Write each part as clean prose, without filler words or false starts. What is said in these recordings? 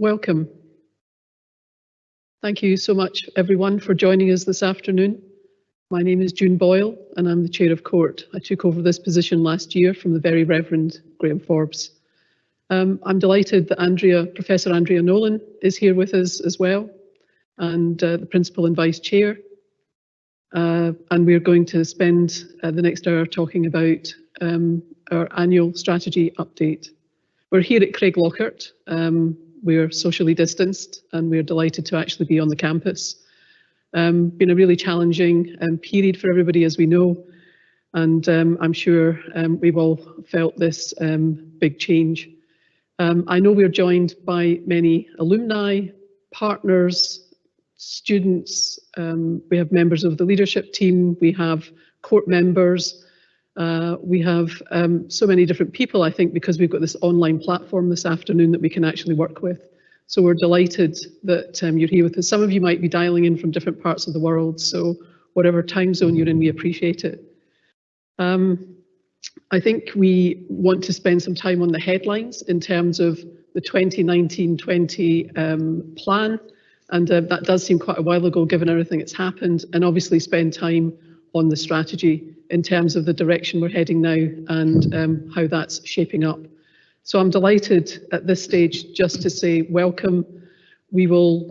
Welcome. Thank you so much, everyone, for joining us this afternoon. My name is June Boyle, and I'm the Chair of Court. I took over this position last year from the Very Reverend Graham Forbes. I'm delighted that Professor Andrea Nolan is here with us as well, and the Principal and Vice Chair. And we're going to spend the next hour talking about our annual strategy update. We're here at Craiglockhart. We're socially distanced and we're delighted to actually be on the campus. Been a really challenging period for everybody, as we know, and I'm sure we've all felt this big change. I know we're joined by many alumni, partners, students. We have members of the leadership team, we have court members, we have so many different people, I think, because we've got this online platform this afternoon that we can actually work with. So we're delighted that you're here with us. Some of you might be dialing in from different parts of the world, so whatever time zone you're in, we appreciate it. I think we want to spend some time on the headlines in terms of the 2019-20 plan, and that does seem quite a while ago given everything that's happened, and obviously spend time on the strategy in terms of the direction we're heading now and how that's shaping up. So I'm delighted at this stage just to say welcome. We will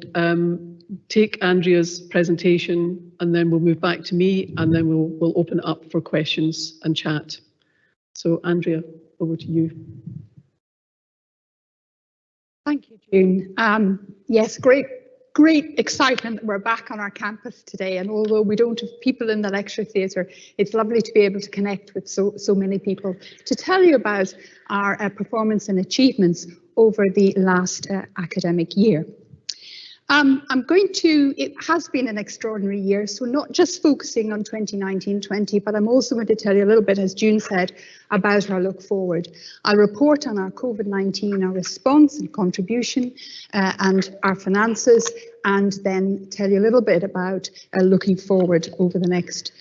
take Andrea's presentation and then we'll move back to me and then we'll open it up for questions and chat. So Andrea, over to you. Thank you, June. Yes, great excitement that we're back on our campus today, and although we don't have people in the lecture theatre, it's lovely to be able to connect with so many people to tell you about our performance and achievements over the last academic year. It has been an extraordinary year, so not just focusing on 2019-20, but I'm also going to tell you a little bit, as June said, about our look forward. I'll report on our COVID-19, our response and contribution, and our finances, and then tell you a little bit about looking forward over the next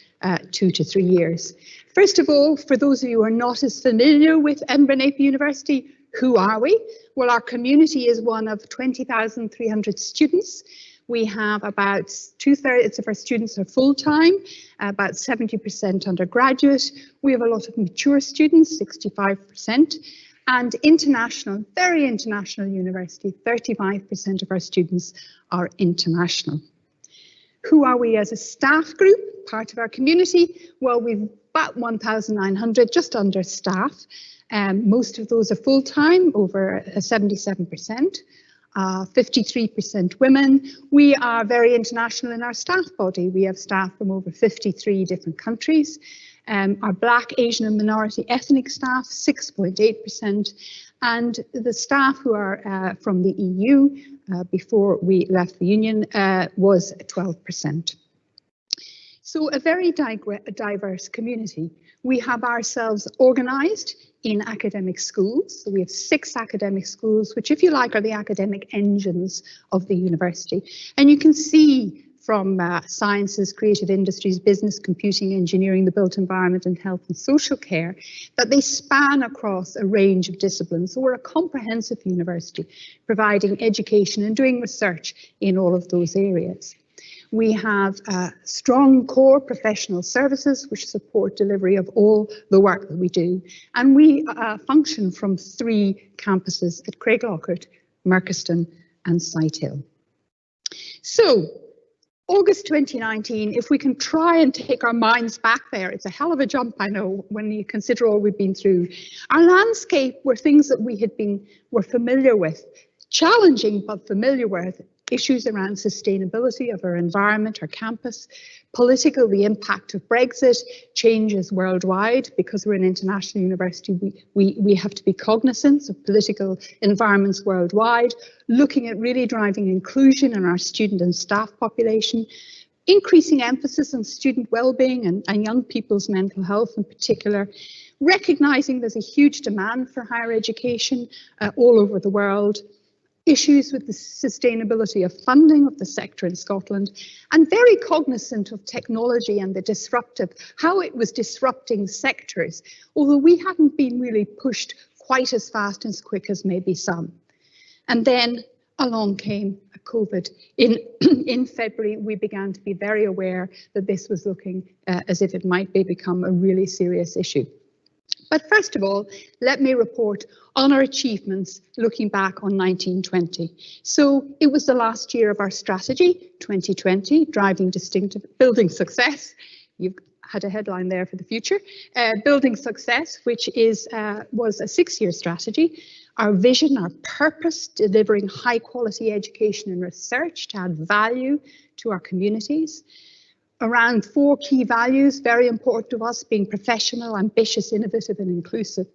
2 to 3 years. First of all, for those of you who are not as familiar with Edinburgh Napier University, who are we? Well, our community is one of 20,300 students. We have about 2/3 of our students are full-time, about 70% undergraduate. We have a lot of mature students, 65%, and international, very international university, 35% of our students are international. Who are we as a staff group, part of our community? Well, we've about 1,900, just under staff. Most of those are full-time, over 77%, 53% women. We are very international in our staff body. We have staff from over 53 different countries. Our Black, Asian and minority ethnic staff, 6.8%, and the staff who are from the EU before we left the Union was 12%. So a very diverse community. We have ourselves organised in academic schools. So we have 6 academic schools, which, if you like, are the academic engines of the university. And you can see from sciences, creative industries, business, computing, engineering, the built environment and health and social care, that they span across a range of disciplines. So we're a comprehensive university, providing education and doing research in all of those areas. We have strong core professional services which support delivery of all the work that we do. And we function from 3 campuses at Craiglockhart, Merchiston and Sighthill. So, August 2019, if we can try and take our minds back there, it's a hell of a jump, I know, when you consider all we've been through. Our landscape were things that were familiar with, challenging but familiar with. Issues around sustainability of our environment, our campus, political, the impact of Brexit, changes worldwide. Because we're an international university, we have to be cognizant of political environments worldwide, looking at really driving inclusion in our student and staff population, increasing emphasis on student well-being and young people's mental health in particular, recognising there's a huge demand for higher education all over the world, issues with the sustainability of funding of the sector in Scotland, and very cognizant of technology and how it was disrupting sectors, although we hadn't been really pushed quite as fast and as quick as maybe some. And then along came COVID. In February, we began to be very aware that this was looking as if it might become a really serious issue. But first of all, let me report on our achievements looking back on 1920. So it was the last year of our strategy, 2020, driving distinctive, building success. You've had a headline there for the future. Building success, which was a 6-year strategy. Our vision, our purpose, delivering high quality education and research to add value to our communities. Around 4 key values, very important to us, being professional, ambitious, innovative and inclusive.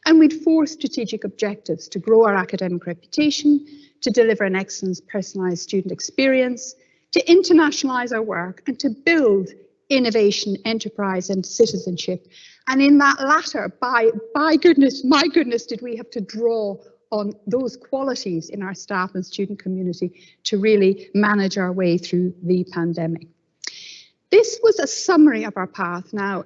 And we'd 4 strategic objectives: to grow our academic reputation, to deliver an excellent personalised student experience, to internationalise our work and to build innovation, enterprise and citizenship. And in that latter, by goodness, my goodness, did we have to draw on those qualities in our staff and student community to really manage our way through the pandemic. This was a summary of our path. Now,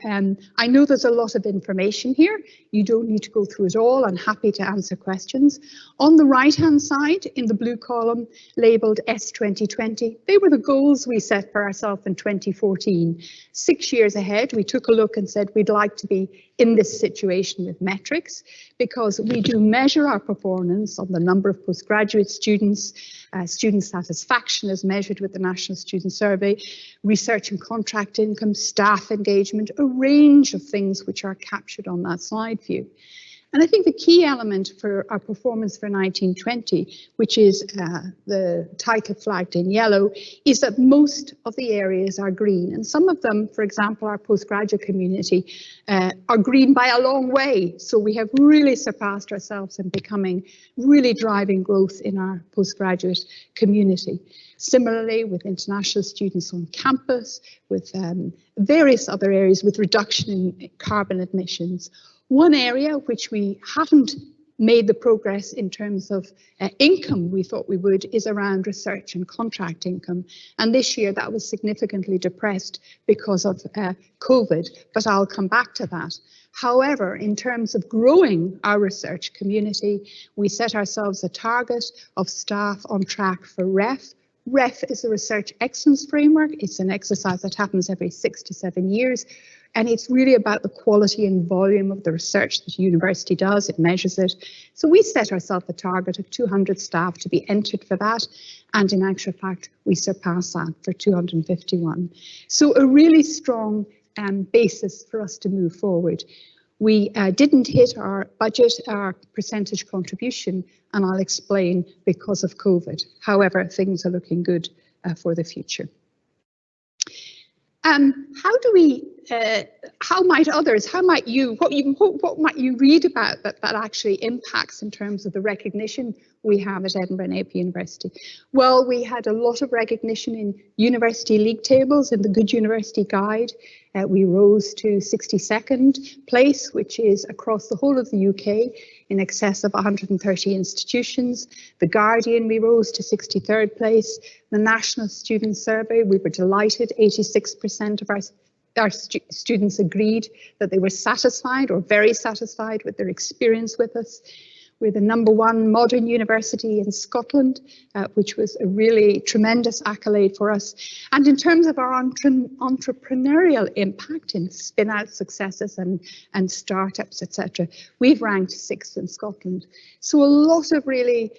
I know there's a lot of information here. You don't need to go through it all. I'm happy to answer questions. On the right-hand side, in the blue column, labelled S2020, they were the goals we set for ourselves in 2014. 6 years ahead, we took a look and said we'd like to be in this situation with metrics, because we do measure our performance on the number of postgraduate students, student satisfaction as measured with the National Student Survey, research and contract income, staff engagement, a range of things which are captured on that slide view. And I think the key element for our performance for 1920, which is the title flagged in yellow, is that most of the areas are green. And some of them, for example, our postgraduate community, are green by a long way. So we have really surpassed ourselves in becoming really driving growth in our postgraduate community. Similarly, with international students on campus, with various other areas, with reduction in carbon emissions. One area which we haven't made the progress in terms of income we thought we would is around research and contract income. And this year that was significantly depressed because of COVID, but I'll come back to that. However, in terms of growing our research community, we set ourselves a target of staff on track for REF. REF is a research excellence framework. It's an exercise that happens every 6 to 7 years. And it's really about the quality and volume of the research that a university does. It measures it. So we set ourselves a target of 200 staff to be entered for that. And in actual fact, we surpassed that for 251. So a really strong basis for us to move forward. We didn't hit our budget, our percentage contribution, and I'll explain because of COVID. However, things are looking good for the future. How might others, how might you, what might you read about that actually impacts in terms of the recognition we have at Edinburgh Napier University? Well, we had a lot of recognition in university league tables in the Good University Guide. We rose to 62nd place, which is across the whole of the UK in excess of 130 institutions. The Guardian, we rose to 63rd place. The National Student Survey, we were delighted, 86% of our students agreed that they were satisfied or very satisfied with their experience with us. We're the #1 modern university in Scotland, which was a really tremendous accolade for us. And in terms of our entrepreneurial impact in spin-out successes and startups, etc., we've ranked 6th in Scotland. So a lot of really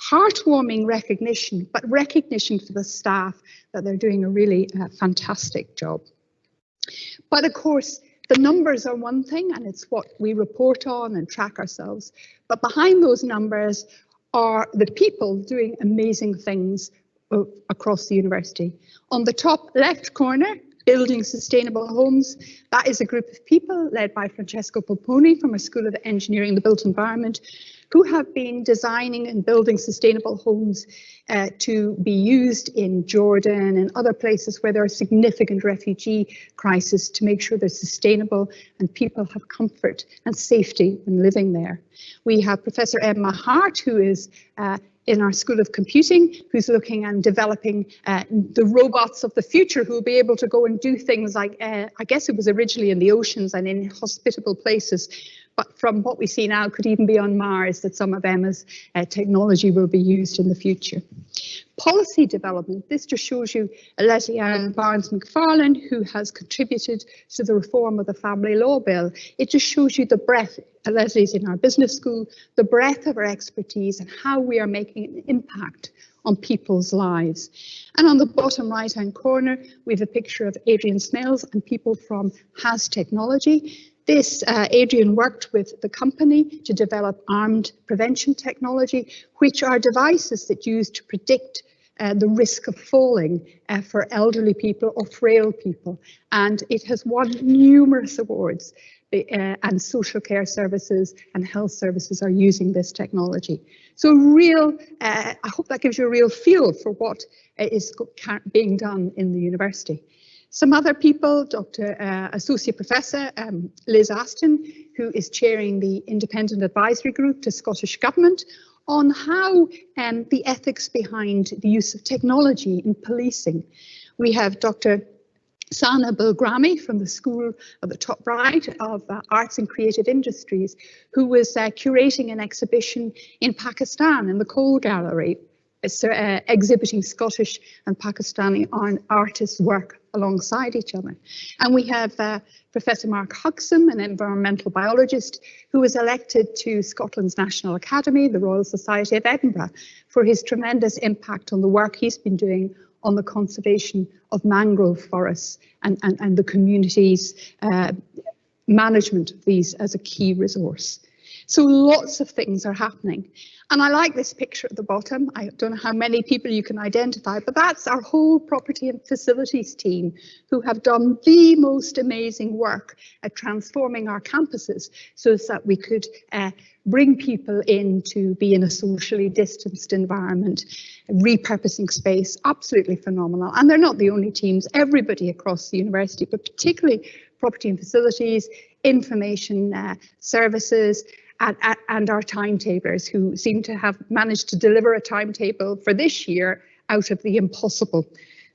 heartwarming recognition, but recognition for the staff that they're doing a really fantastic job. But of course, the numbers are one thing, and it's what we report on and track ourselves. But behind those numbers are the people doing amazing things across the university. On the top left corner, building sustainable homes. That is a group of people led by Francesco Polponi from our School of Engineering and the Built Environment, who have been designing and building sustainable homes to be used in Jordan and other places where there are significant refugee crises, to make sure they're sustainable and people have comfort and safety in living there. We have Professor Emma Hart, who is in our School of Computing, who's looking and developing the robots of the future who will be able to go and do things like, I guess it was originally in the oceans and in hospitable places, but from what we see now, could even be on Mars, that some of Emma's technology will be used in the future. Policy development, this just shows you Leslie Ann Barnes-McFarlane, who has contributed to the reform of the Family Law Bill. It just shows you the breadth, Leslie's in our business school, the breadth of our expertise and how we are making an impact on people's lives. And on the bottom right hand corner, we have a picture of Adrian Smales and people from Has Technology. This, Adrian worked with the company to develop armed prevention technology, which are devices that use to predict the risk of falling for elderly people or frail people. And it has won numerous awards, and social care services and health services are using this technology. So I hope that gives you a real feel for what is being done in the university. Some other people, Associate Professor Liz Aston, who is chairing the Independent Advisory Group to Scottish Government on how the ethics behind the use of technology in policing. We have Dr. Sana Bilgrami from the School of the top right of Arts and Creative Industries, who was curating an exhibition in Pakistan in the Cole Gallery, exhibiting Scottish and Pakistani artists' work alongside each other. And we have Professor Mark Huxham, an environmental biologist, who was elected to Scotland's National Academy, the Royal Society of Edinburgh, for his tremendous impact on the work he's been doing on the conservation of mangrove forests and the community's management of these as a key resource. So lots of things are happening. And I like this picture at the bottom. I don't know how many people you can identify, but that's our whole property and facilities team who have done the most amazing work at transforming our campuses so that we could bring people in to be in a socially distanced environment, repurposing space, absolutely phenomenal. And they're not the only teams, everybody across the university, but particularly property and facilities, information services, and our timetablers, who seem to have managed to deliver a timetable for this year out of the impossible.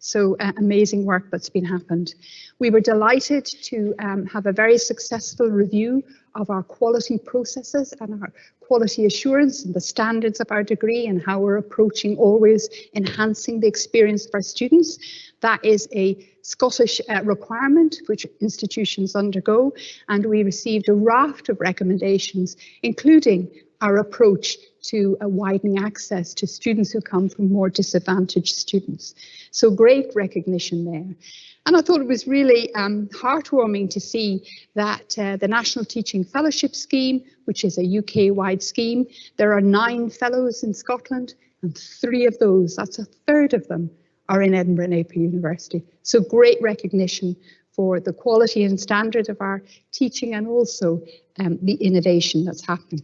So amazing work that's been happened. We were delighted to have a very successful review of our quality processes and our quality assurance and the standards of our degree and how we're approaching always enhancing the experience of our students. That is a Scottish requirement which institutions undergo, and we received a raft of recommendations, including our approach to widening access to students who come from more disadvantaged students. So great recognition there. And I thought it was really heartwarming to see that the National Teaching Fellowship Scheme, which is a UK-wide scheme, there are 9 fellows in Scotland, and 3 of those, that's a third of them, are in Edinburgh Napier University. So great recognition for the quality and standard of our teaching and also the innovation that's happening.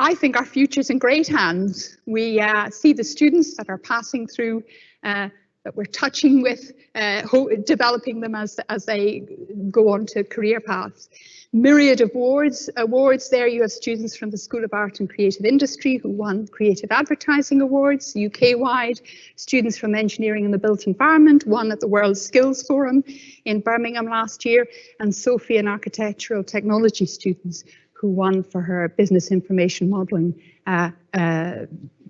I think our future's in great hands. We see the students that are passing through, that we're touching with, developing them as they go on to career paths. Myriad of awards there. You have students from the School of Art and Creative Industry who won Creative Advertising Awards, UK-wide. Students from Engineering and the Built Environment won at the World Skills Forum in Birmingham last year, and Sophie and Architectural Technology students who won for her business information modelling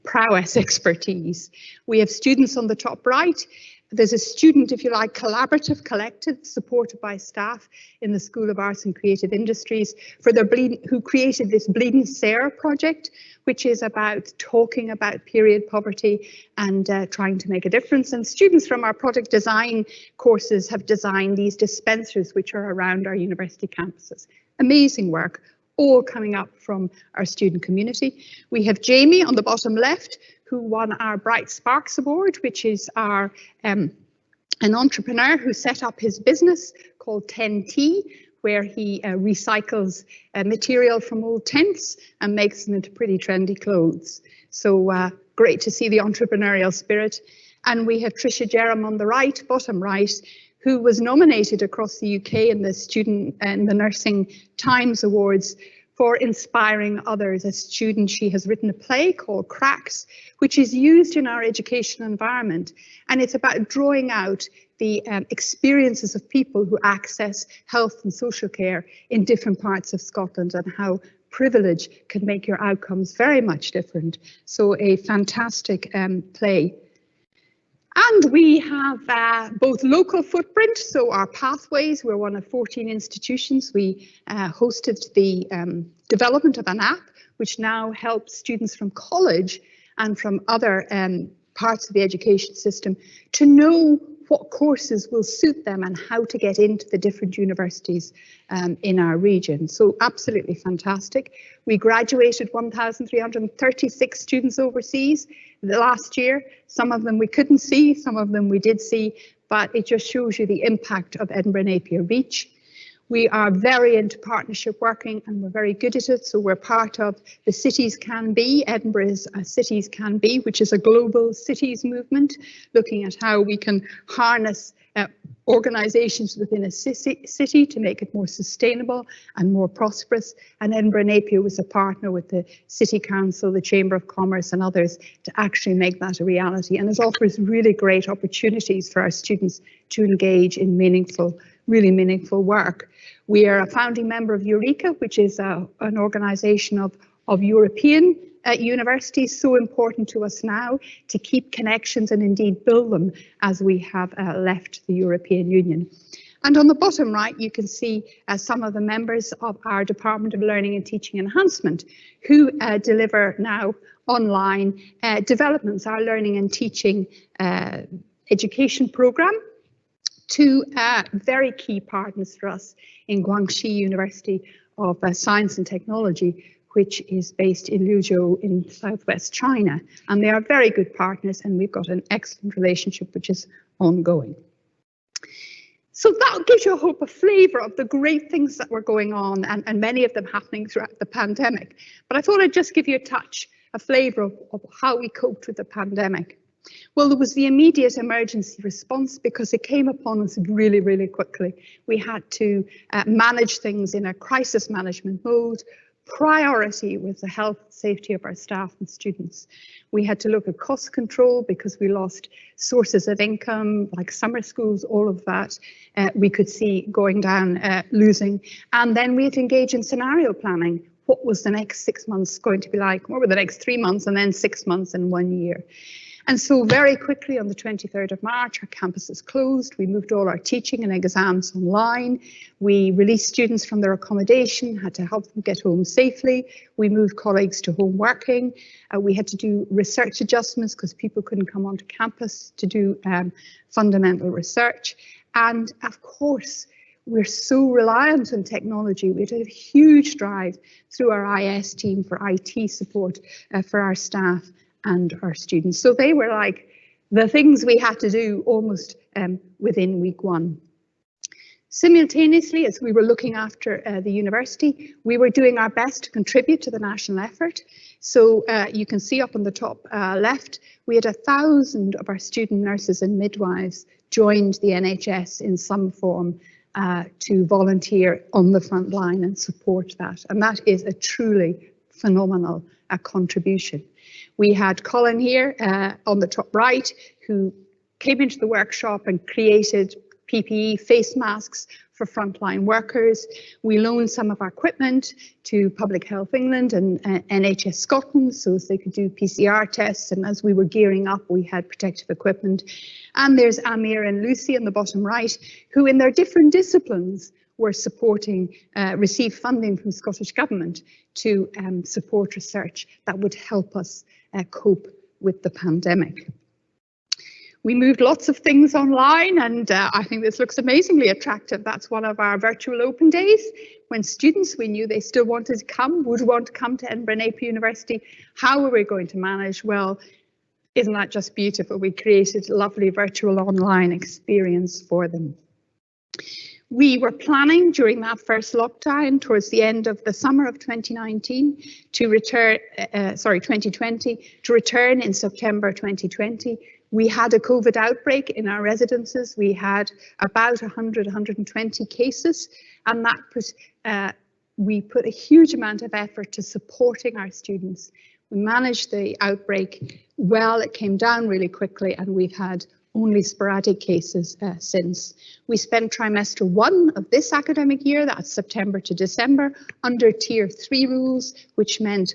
prowess expertise. We have students on the top right. There's a student, if you like, collaborative collective supported by staff in the School of Arts and Creative Industries for their who created this Bleeding Sarah project, which is about talking about period poverty and trying to make a difference. And students from our product design courses have designed these dispensers which are around our university campuses. Amazing work, all coming up from our student community. We have Jamie on the bottom left, who won our Bright Sparks Award, which is our an entrepreneur who set up his business called 10T, where he recycles material from old tents and makes them into pretty trendy clothes. So great to see the entrepreneurial spirit. And we have Tricia Jerram on the right, bottom right, who was nominated across the UK in the Nursing Times Awards for inspiring others. As a student, she has written a play called Cracks, which is used in our educational environment. And it's about drawing out the experiences of people who access health and social care in different parts of Scotland, and how privilege can make your outcomes very much different. So a fantastic play. And we have both local footprint, so our pathways, we're one of 14 institutions. We hosted the development of an app, which now helps students from college and from other parts of the education system to know what courses will suit them and how to get into the different universities in our region. So absolutely fantastic. We graduated 1,336 students overseas the last year. Some of them we couldn't see, some of them we did see, but it just shows you the impact of Edinburgh Napier Reach. We are very into partnership working, and we're very good at it. So we're part of the Cities Can Be, Edinburgh's Cities Can Be, which is a global cities movement, looking at how we can harness organisations within a city to make it more sustainable and more prosperous. And Edinburgh Napier was a partner with the City Council, the Chamber of Commerce and others to actually make that a reality. And it offers really great opportunities for our students to engage in really meaningful work. We are a founding member of Eureka, which is an organisation of European universities, so important to us now to keep connections and indeed build them as we have left the European Union. And on the bottom right, you can see some of the members of our Department of Learning and Teaching Enhancement who deliver now online developments, our learning and teaching education programme. Two very key partners for us in Guangxi University of Science and Technology, which is based in Luzhou in southwest China. And they are very good partners, and we've got an excellent relationship which is ongoing. So that gives you a flavour of the great things that were going on, and many of them happening throughout the pandemic. But I thought I'd just give you a flavour of how we coped with the pandemic. Well, there was the immediate emergency response because it came upon us really, really quickly. We had to manage things in a crisis management mode. Priority was the health and safety of our staff and students. We had to look at cost control because we lost sources of income like summer schools, all of that we could see going down, losing. And then we had to engage in scenario planning. What was the next 6 months going to be like? What were the next 3 months, and then 6 months and 1 year? And so very quickly on the 23rd of March, our campuses closed. We moved all our teaching and exams online. We released students from their accommodation, had to help them get home safely. We moved colleagues to home working. We had to do research adjustments because people couldn't come onto campus to do fundamental research. And of course, we're so reliant on technology. We did a huge drive through our IS team for IT support for our staff and our students. So they were like the things we had to do almost within week one. Simultaneously, as we were looking after the university, we were doing our best to contribute to the national effort. So you can see up on the top left, we had 1,000 of our student nurses and midwives joined the NHS in some form to volunteer on the front line and support that. And that is a truly phenomenal contribution. We had Colin here on the top right, who came into the workshop and created PPE face masks for frontline workers. We loaned some of our equipment to Public Health England and NHS Scotland so as they could do PCR tests, and as we were gearing up we had protective equipment. And there's Amir and Lucy on the bottom right, who in their different disciplines were supporting, received funding from Scottish Government to support research that would help us cope with the pandemic. We moved lots of things online, and I think this looks amazingly attractive. That's one of our virtual open days, when students, we knew they still wanted to come, would want to come to Edinburgh Napier University. How were we going to manage? Well, isn't that just beautiful? We created a lovely virtual online experience for them. We were planning during that first lockdown towards the end of the summer of 2019 to return, 2020, to return in September 2020. We had a COVID outbreak in our residences. We had about 100, 120 cases, and that we put a huge amount of effort to supporting our students. We managed the outbreak well, it came down really quickly, and we've had only sporadic cases since. We spent trimester 1 of this academic year, that's September to December, under Tier 3 rules, which meant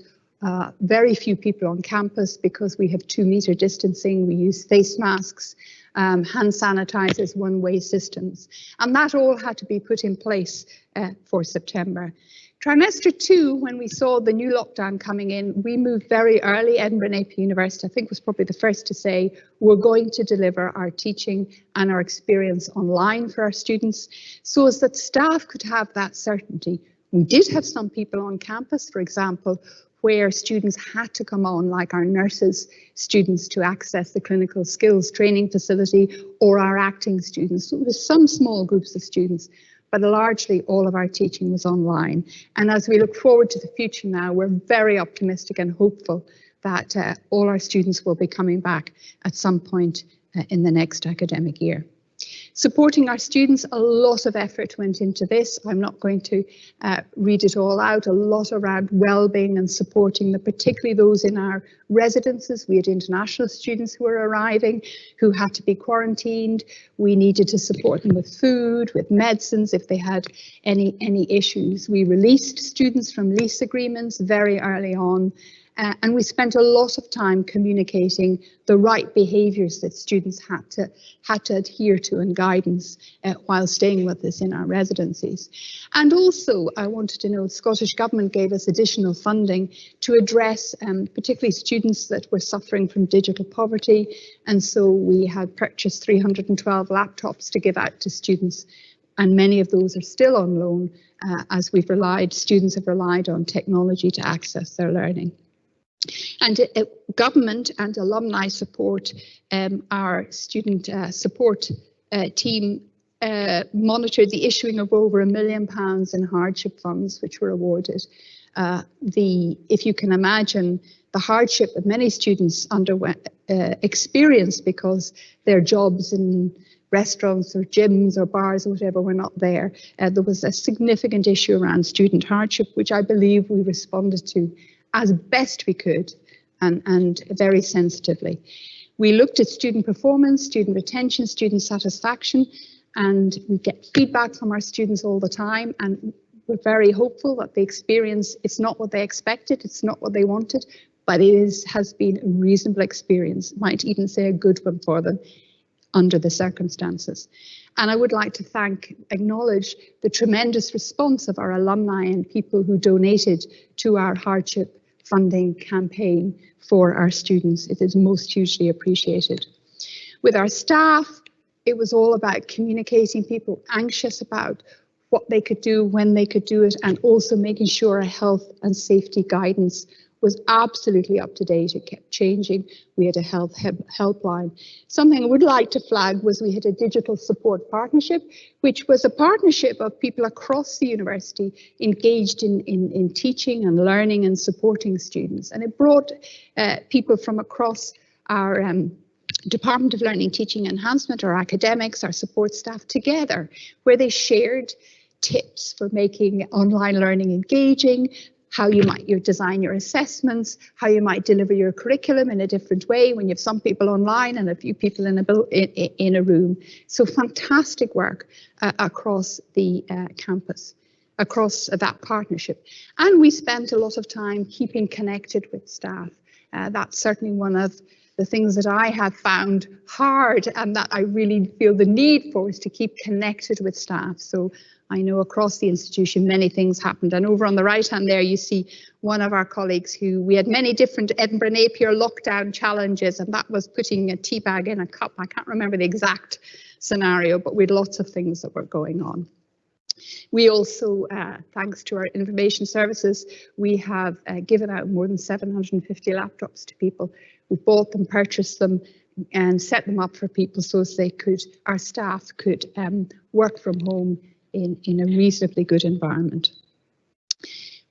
very few people on campus because we have 2-meter distancing, we use face masks, hand sanitizers, one-way systems, and that all had to be put in place for September. Trimester 2, when we saw the new lockdown coming in, we moved very early. Edinburgh Napier University, I think, was probably the first to say, we're going to deliver our teaching and our experience online for our students, so as that staff could have that certainty. We did have some people on campus, for example, where students had to come on, like our nurses students, to access the clinical skills training facility, or our acting students. So there were some small groups of students, but largely all of our teaching was online. And as we look forward to the future now, we're very optimistic and hopeful that all our students will be coming back at some point in the next academic year. Supporting our students, a lot of effort went into this. I'm not going to read it all out. A lot around well-being and supporting particularly those in our residences. We had international students who were arriving who had to be quarantined. We needed to support them with food, with medicines if they had any issues. We released students from lease agreements very early on. And we spent a lot of time communicating the right behaviours that students had to adhere to and guidance while staying with us in our residencies. And also, I wanted to note, the Scottish Government gave us additional funding to address particularly students that were suffering from digital poverty. And so we had purchased 312 laptops to give out to students. And many of those are still on loan as students have relied on technology to access their learning. And government and alumni support, our student support team monitored the issuing of over £1 million in hardship funds, which were awarded. If you can imagine the hardship that many students experienced because their jobs in restaurants or gyms or bars or whatever were not there. There was a significant issue around student hardship, which I believe we responded to as best we could and very sensitively. We looked at student performance, student retention, student satisfaction, and we get feedback from our students all the time, and we're very hopeful that the experience, it's not what they expected, it's not what they wanted, but it has been a reasonable experience, might even say a good one for them under the circumstances. And I would like to acknowledge the tremendous response of our alumni and people who donated to our hardship funding campaign for our students. It is most hugely appreciated. With our staff, it was all about communicating, people anxious about what they could do, when they could do it, and also making sure our health and safety guidance was absolutely up to date. It kept changing. We had a health helpline. Something I would like to flag was we had a digital support partnership, which was a partnership of people across the university engaged in teaching and learning and supporting students. And it brought people from across our Department of Learning, Teaching Enhancement, our academics, our support staff together, where they shared tips for making online learning engaging, how you might design your assessments, how you might deliver your curriculum in a different way when you have some people online and a few people in a room. So fantastic work across the campus, across that partnership. And we spent a lot of time keeping connected with staff. That's certainly one of the things that I have found hard and that I really feel the need for, is to keep connected with staff. So I know across the institution many things happened, and over on the right hand there you see one of our colleagues who we had many different Edinburgh Napier lockdown challenges, and that was putting a tea bag in a cup. I can't remember the exact scenario, but we had lots of things that were going on. We also, thanks to our information services, we have given out more than 750 laptops to people. We bought them, purchased them, and set them up for people so as our staff could work from home in a reasonably good environment.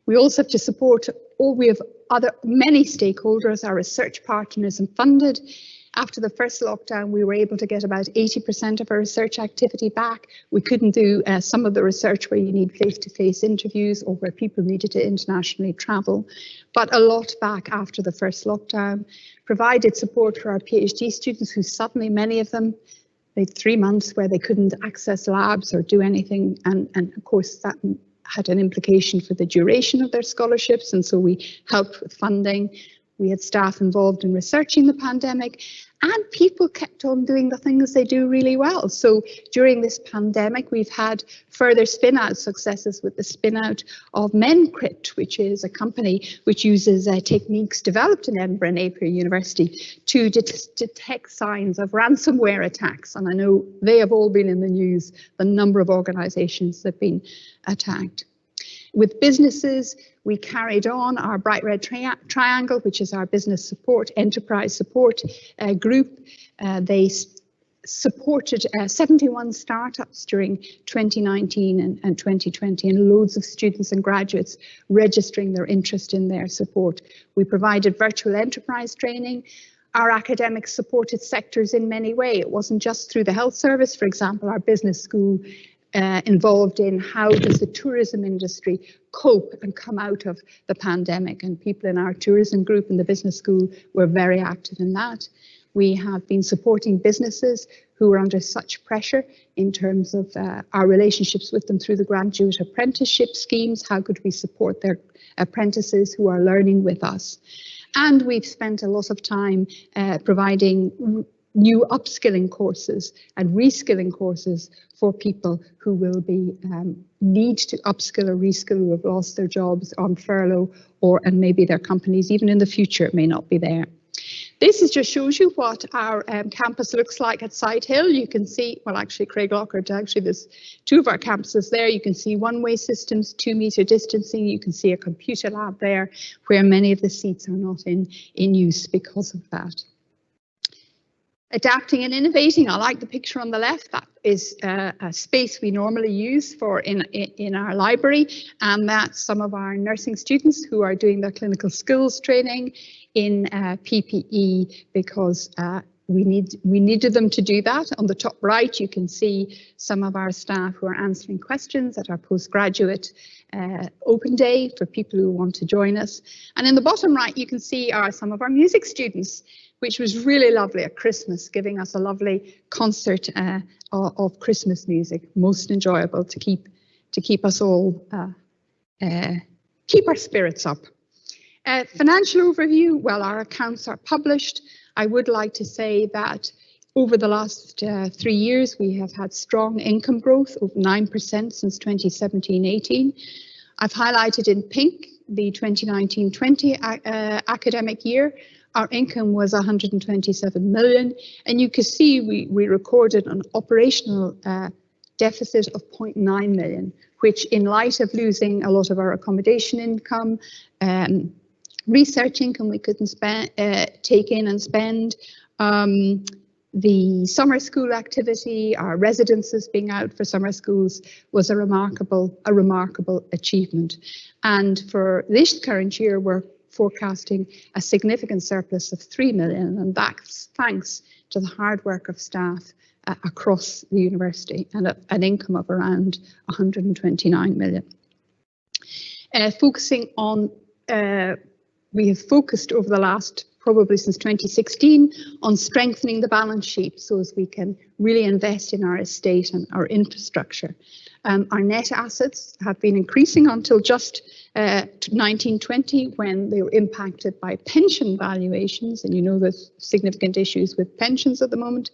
We also have to support, we have many stakeholders, our research partners and funded, After the first lockdown, we were able to get about 80% of our research activity back. We couldn't do some of the research where you need face-to-face interviews or where people needed to internationally travel, but a lot back after the first lockdown. Provided support for our PhD students who suddenly, many of them, they had 3 months where they couldn't access labs or do anything, and of course that had an implication for the duration of their scholarships, and so we helped with funding. We had staff involved in researching the pandemic, and people kept on doing the things they do really well. So during this pandemic, we've had further spin-out successes with the spin-out of MenCrypt, which is a company which uses techniques developed in Edinburgh Napier University to detect signs of ransomware attacks. And I know they have all been in the news, the number of organisations that have been attacked. With businesses, we carried on our Bright Red Triangle, which is our business support, enterprise support group. They supported 71 startups during 2019 and 2020, and loads of students and graduates registering their interest in their support. We provided virtual enterprise training. Our academics supported sectors in many ways. It wasn't just through the health service. For example, our business school involved in how does the tourism industry cope and come out of the pandemic, and people in our tourism group in the business school were very active in that. We have been supporting businesses who are under such pressure in terms of our relationships with them through the graduate apprenticeship schemes. How could we support their apprentices who are learning with us? And we've spent a lot of time providing new upskilling courses and reskilling courses for people who will be need to upskill or reskill, who have lost their jobs on furlough, and maybe their companies even in the future may not be there. This just shows you what our campus looks like at Sighthill. You can see, well, actually Craiglockard, actually there's 2 of our campuses there. You can see one-way systems, 2-meter distancing. You can see a computer lab there where many of the seats are not in use because of that. Adapting and innovating. I like the picture on the left. That is a space we normally use for in our library, and that's some of our nursing students who are doing their clinical skills training in PPE because we needed them to do that. On the top right, you can see some of our staff who are answering questions at our postgraduate open day for people who want to join us. And in the bottom right, you can see some of our music students, which was really lovely at Christmas, giving us a lovely concert of Christmas music, most enjoyable to keep us all, keep our spirits up. Financial overview, well, our accounts are published. I would like to say that over the last 3 years, we have had strong income growth of 9% since 2017-18. I've highlighted in pink the 2019-20 academic year. Our income was 127 million, and you can see we recorded an operational deficit of 0.9 million, which in light of losing a lot of our accommodation income, research income we couldn't take in and spend, the summer school activity, our residences being out for summer schools was a remarkable achievement. And for this current year, we're forecasting a significant surplus of 3 million, and that's thanks to the hard work of staff across the university, and an income of around 129 million. Focusing on, we have focused over the last, probably since 2016, on strengthening the balance sheet so as we can really invest in our estate and our infrastructure. Our net assets have been increasing until just 1920, when they were impacted by pension valuations, and you know there's significant issues with pensions at the moment.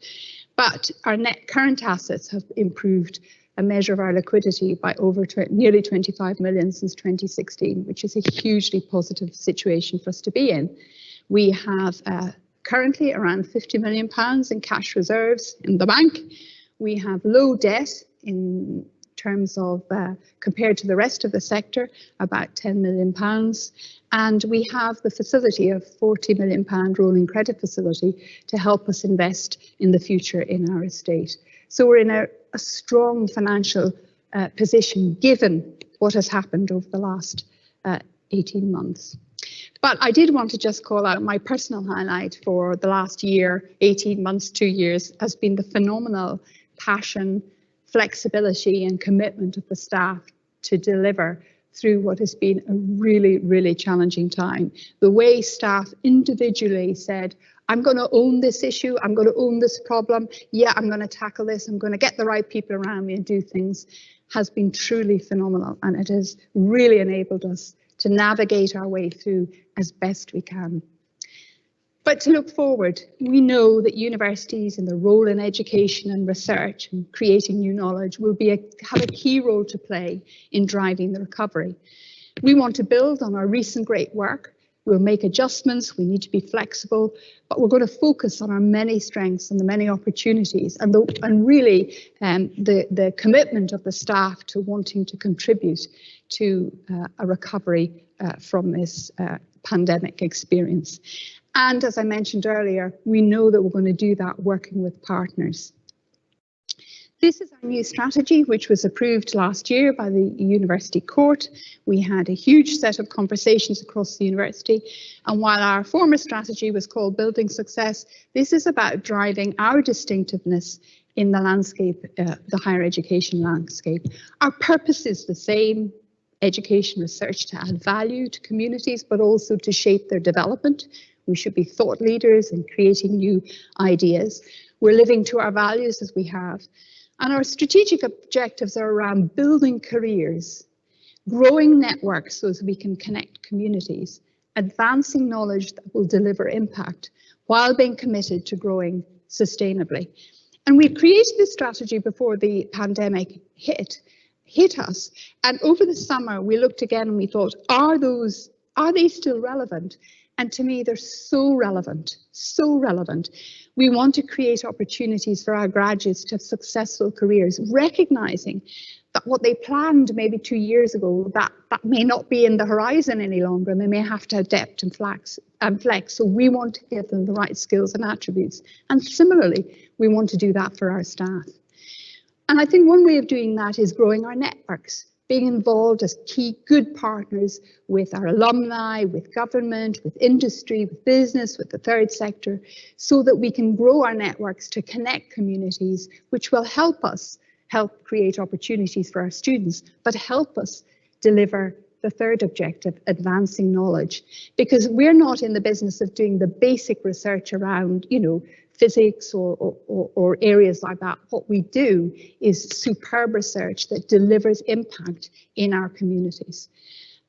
But our net current assets have improved a measure of our liquidity by over nearly 25 million since 2016, which is a hugely positive situation for us to be in. We have currently around £50 million in cash reserves in the bank. We have low debt in terms of, compared to the rest of the sector, about £10 million. And we have the facility of £40 million rolling credit facility to help us invest in the future in our estate. So we're in a strong financial position given what has happened over the last 18 months. But I did want to just call out my personal highlight for the last year, 18 months, 2 years, has been the phenomenal passion, flexibility and commitment of the staff to deliver through what has been a really, really challenging time. The way staff individually said, I'm going to own this issue, I'm going to own this problem, yeah, I'm going to tackle this, I'm going to get the right people around me and do things, has been truly phenomenal. And it has really enabled us to navigate our way through as best we can. But to look forward, we know that universities and their role in education and research and creating new knowledge will have a key role to play in driving the recovery. We want to build on our recent great work. We'll make adjustments, we need to be flexible, but we're going to focus on our many strengths and the many opportunities and really the commitment of the staff to wanting to contribute to a recovery from this pandemic experience. And as I mentioned earlier, we know that we're going to do that working with partners. This is our new strategy, which was approved last year by the University Court. We had a huge set of conversations across the university. And while our former strategy was called Building Success, this is about driving our distinctiveness in the landscape, the higher education landscape. Our purpose is the same: education research to add value to communities, but also to shape their development. We should be thought leaders in creating new ideas. We're living to our values as we have. And our strategic objectives are around building careers, growing networks so that we can connect communities, advancing knowledge that will deliver impact while being committed to growing sustainably. And we created this strategy before the pandemic hit us. And over the summer, we looked again and we thought, are they still relevant? And to me, they're so relevant, so relevant. We want to create opportunities for our graduates to have successful careers, recognizing that what they planned maybe 2 years ago, that may not be in the horizon any longer, and they may have to adapt and flex. So we want to give them the right skills and attributes. And similarly, we want to do that for our staff. And I think one way of doing that is growing our networks, being involved as key good partners with our alumni, with government, with industry, with business, with the third sector, so that we can grow our networks to connect communities, which will help us create opportunities for our students, but help us deliver the third objective, advancing knowledge. Because we're not in the business of doing the basic research around, physics or areas like that. What we do is superb research that delivers impact in our communities.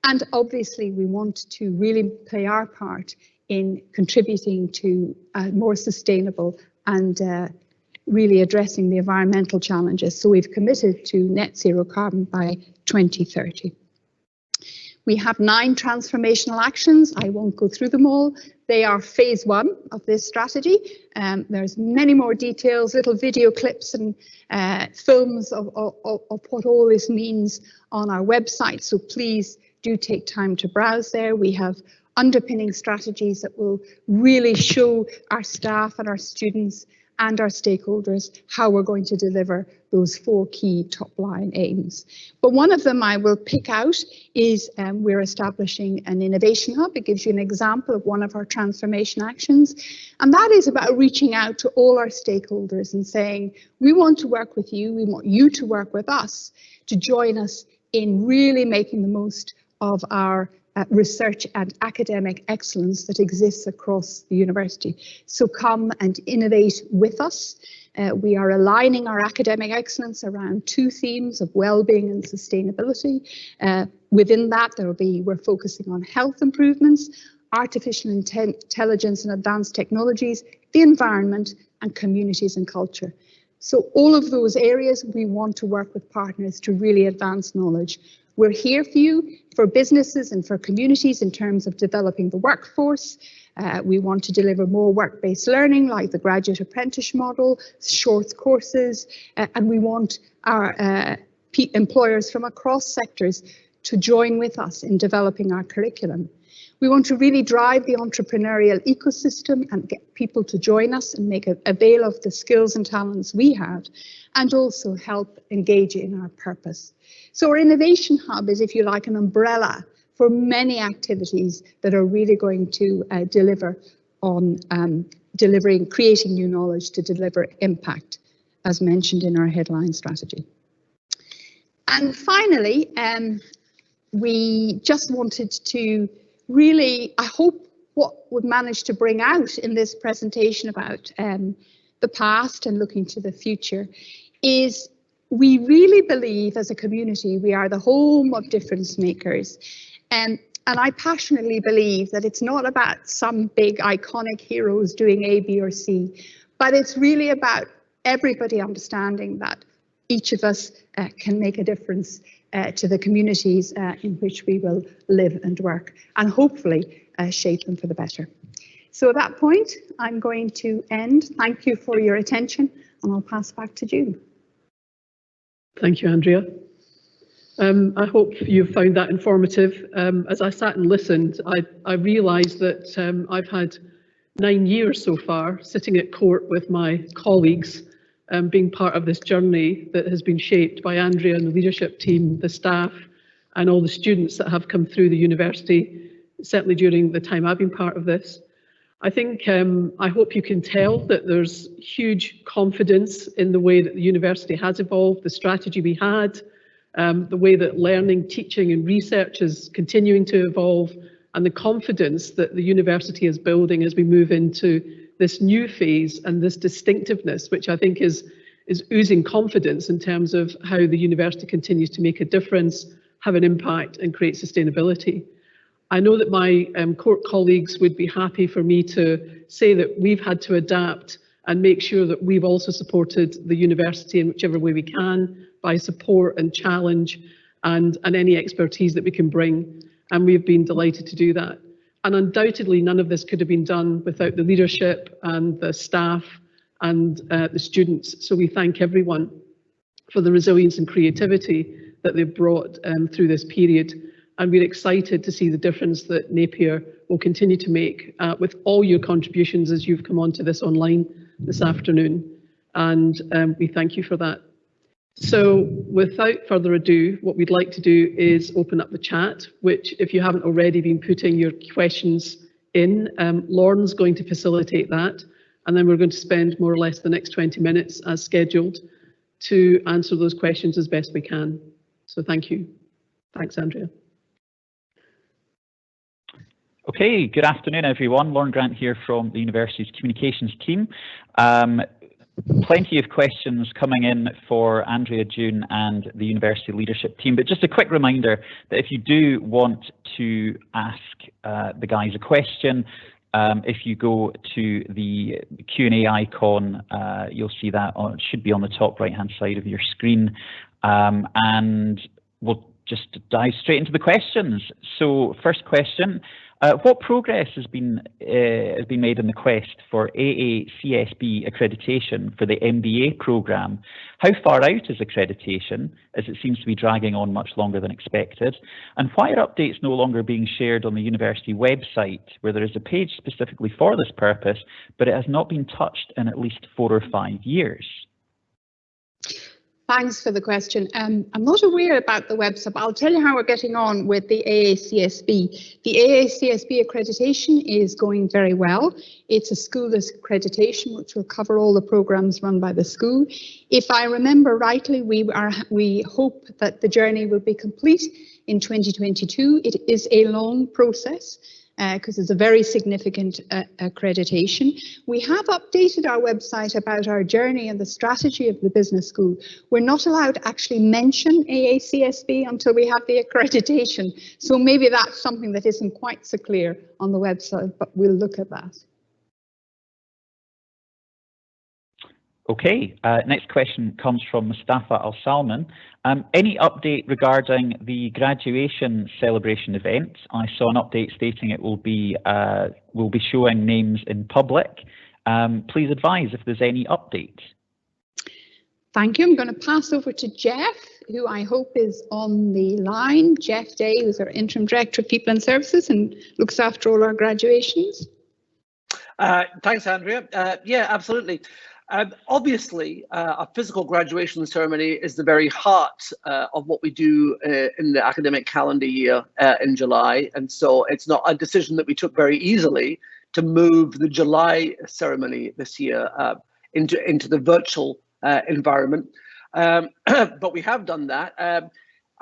And obviously we want to really play our part in contributing to a more sustainable and really addressing the environmental challenges. So we've committed to net zero carbon by 2030. We have 9 transformational actions. I won't go through them all. They are phase 1 of this strategy. There's many more details, little video clips and films of what all this means on our website. So please do take time to browse there. We have underpinning strategies that will really show our staff and our students and our stakeholders how we're going to deliver those 4 key top-line aims. But one of them I will pick out is we're establishing an innovation hub. It gives you an example of one of our transformation actions. And that is about reaching out to all our stakeholders and saying, we want to work with you, we want you to work with us, to join us in really making the most of our research and academic excellence that exists across the university. So come and innovate with us. We are aligning our academic excellence around 2 themes of well-being and sustainability. Within that, we're focusing on health improvements, artificial intelligence and advanced technologies, the environment, and communities and culture. So all of those areas, we want to work with partners to really advance knowledge. We're here for you, for businesses and for communities in terms of developing the workforce. We want to deliver more work-based learning like the graduate apprentice model, short courses, and we want our employers from across sectors to join with us in developing our curriculum. We want to really drive the entrepreneurial ecosystem and get people to join us and make avail of the skills and talents we have, and also help engage in our purpose. So our innovation hub is, if you like, an umbrella for many activities that are really going to deliver on creating new knowledge to deliver impact, as mentioned in our headline strategy. And finally, we just wanted to really, I hope what we've managed to bring out in this presentation about the past and looking to the future is we really believe as a community we are the home of difference makers. And I passionately believe that it's not about some big iconic heroes doing A, B or C, but it's really about everybody understanding that each of us can make a difference to the communities in which we will live and work, and hopefully shape them for the better. So at that point, I'm going to end. Thank you for your attention, and I'll pass back to June. Thank you, Andrea. I hope you found that informative. As I sat and listened, I realised that I've had 9 years so far sitting at court with my colleagues, being part of this journey that has been shaped by Andrea and the leadership team, the staff, and all the students that have come through the university, certainly during the time I've been part of this. I think, I hope you can tell that there's huge confidence in the way that the university has evolved, the strategy we had, the way that learning, teaching and research is continuing to evolve, and the confidence that the university is building as we move into this new phase and this distinctiveness, which I think is oozing confidence in terms of how the university continues to make a difference, have an impact and create sustainability. I know that my court colleagues would be happy for me to say that we've had to adapt and make sure that we've also supported the university in whichever way we can by support and challenge and any expertise that we can bring. And we've been delighted to do that. And undoubtedly, none of this could have been done without the leadership and the staff and the students. So we thank everyone for the resilience and creativity that they've brought through this period. And we're excited to see the difference that Napier will continue to make with all your contributions as you've come onto this online this afternoon. And we thank you for that. So without further ado, what we'd like to do is open up the chat, which if you haven't already been putting your questions in, Lauren's going to facilitate that. And then we're going to spend more or less the next 20 minutes as scheduled to answer those questions as best we can. So thank you. Thanks, Andrea. Okay, good afternoon, everyone. Lauren Grant here from the university's communications team. Plenty of questions coming in for Andrea, June and the university leadership team, but just a quick reminder that if you do want to ask the guys a question, if you go to the Q&A icon, you'll see that it should be on the top right hand side of your screen, and we'll just dive straight into the questions. So first question. What progress has been made in the quest for AACSB accreditation for the MBA programme? How far out is accreditation, as it seems to be dragging on much longer than expected? And why are updates no longer being shared on the university website, where there is a page specifically for this purpose, but it has not been touched in at least 4 or 5 years? Thanks for the question. I'm not aware about the website, but I'll tell you how we're getting on with the AACSB. The AACSB accreditation is going very well. It's a school accreditation which will cover all the programs run by the school. If I remember rightly, we hope that the journey will be complete in 2022. It is a long process, because it's a very significant accreditation. We have updated our website about our journey and the strategy of the business school. We're not allowed to actually mention AACSB until we have the accreditation. So maybe that's something that isn't quite so clear on the website, but we'll look at that. Okay, next question comes from Mustafa Al-Salman. Any update regarding the graduation celebration event? I saw an update stating it will be showing names in public. Please advise if there's any update. Thank you. I'm going to pass over to Jeff, who I hope is on the line. Jeff Day, who's our Interim Director of People and Services and looks after all our graduations. Thanks, Andrea. Yeah, absolutely. Obviously, a physical graduation ceremony is the very heart of what we do in the academic calendar year in July. And so it's not a decision that we took very easily to move the July ceremony this year into the virtual environment. But we have done that.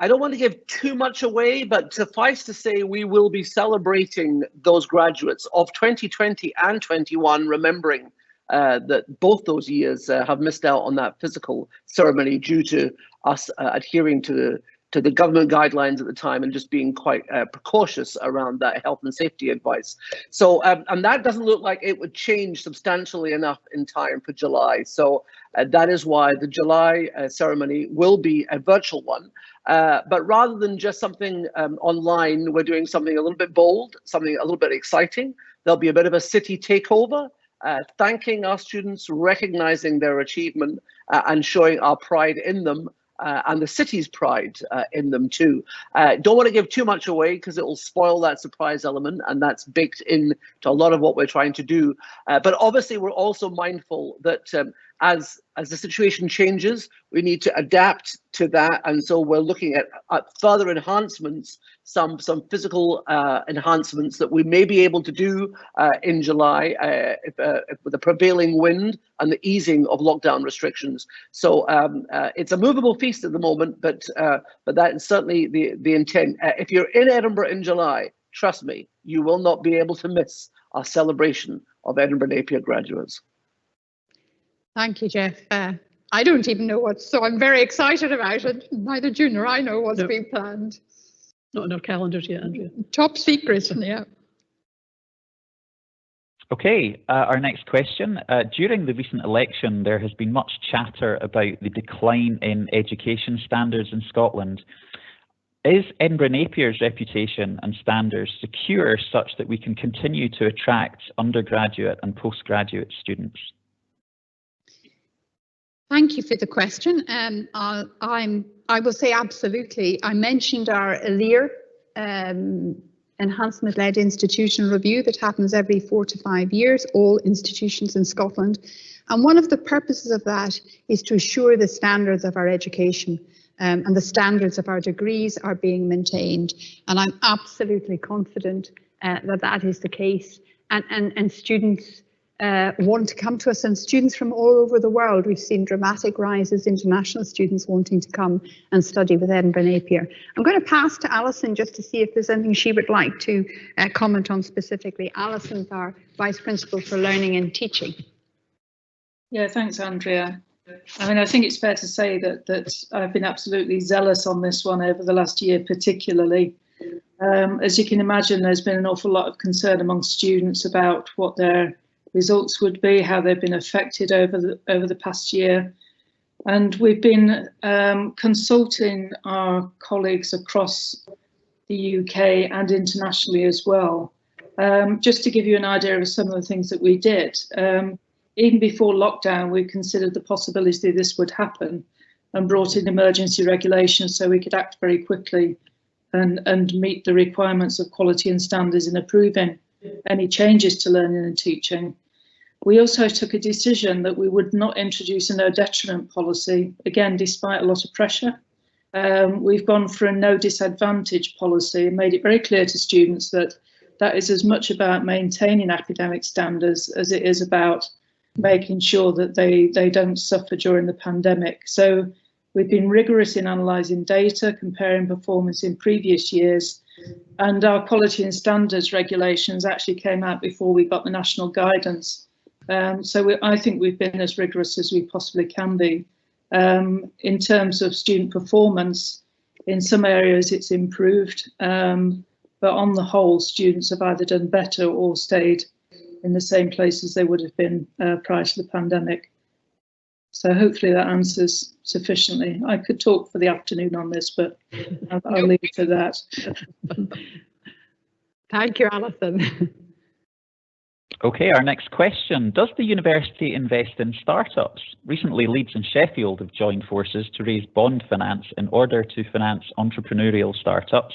I don't want to give too much away, but suffice to say, we will be celebrating those graduates of 2020 and 21, remembering that both those years have missed out on that physical ceremony due to us adhering to the government guidelines at the time and just being quite precautious around that health and safety advice. So, and that doesn't look like it would change substantially enough in time for July. So that is why the July ceremony will be a virtual one. But rather than just something online, we're doing something a little bit bold, something a little bit exciting. There'll be a bit of a city takeover, thanking our students, recognizing their achievement and showing our pride in them and the city's pride in them too. Don't want to give too much away because it will spoil that surprise element, and that's baked into a lot of what we're trying to do. But obviously we're also mindful that as the situation changes, we need to adapt to that, and so we're looking at further enhancements, some physical enhancements that we may be able to do in July if with the prevailing wind and the easing of lockdown restrictions. So it's a movable feast at the moment, but that is certainly the intent. If you're in Edinburgh in July, trust me, you will not be able to miss our celebration of Edinburgh Napier graduates. Thank you, Jeff. I don't even know so I'm very excited about it. Neither June nor I know what's being planned. Not in our calendars yet, Andrea. Top secret, yeah. Okay, our next question. During the recent election, there has been much chatter about the decline in education standards in Scotland. Is Edinburgh Napier's reputation and standards secure such that we can continue to attract undergraduate and postgraduate students? Thank you for the question. I will say absolutely. I mentioned our ELIR enhancement-led institutional review that happens every 4 to 5 years, all institutions in Scotland. And one of the purposes of that is to assure the standards of our education and the standards of our degrees are being maintained. And I'm absolutely confident that that is the case. And students want to come to us, and students from all over the world. We've seen dramatic rises, international students wanting to come and study with Edinburgh Napier. I'm going to pass to Alison just to see if there's anything she would like to comment on specifically. Alison's our Vice Principal for Learning and Teaching. Yeah, thanks, Andrea. I mean, I think it's fair to say that I've been absolutely zealous on this one over the last year, particularly. As you can imagine, there's been an awful lot of concern among students about what their results would be, how they've been affected over the past year. And we've been consulting our colleagues across the UK and internationally as well. Just to give you an idea of some of the things that we did. Even before lockdown, we considered the possibility this would happen and brought in emergency regulations so we could act very quickly and meet the requirements of quality and standards in approving any changes to learning and teaching. We also took a decision that we would not introduce a no detriment policy, again, despite a lot of pressure. We've gone for a no disadvantage policy and made it very clear to students that that is as much about maintaining academic standards as it is about making sure that they don't suffer during the pandemic. So we've been rigorous in analysing data, comparing performance in previous years, and our quality and standards regulations actually came out before we got the national guidance. I think we've been as rigorous as we possibly can be. In terms of student performance, in some areas it's improved, but on the whole, students have either done better or stayed in the same place as they would have been prior to the pandemic. So hopefully that answers sufficiently. I could talk for the afternoon on this, but I'll leave it to that. Thank you, Alison. Okay, our next question. Does the university invest in startups? Recently, Leeds and Sheffield have joined forces to raise bond finance in order to finance entrepreneurial startups.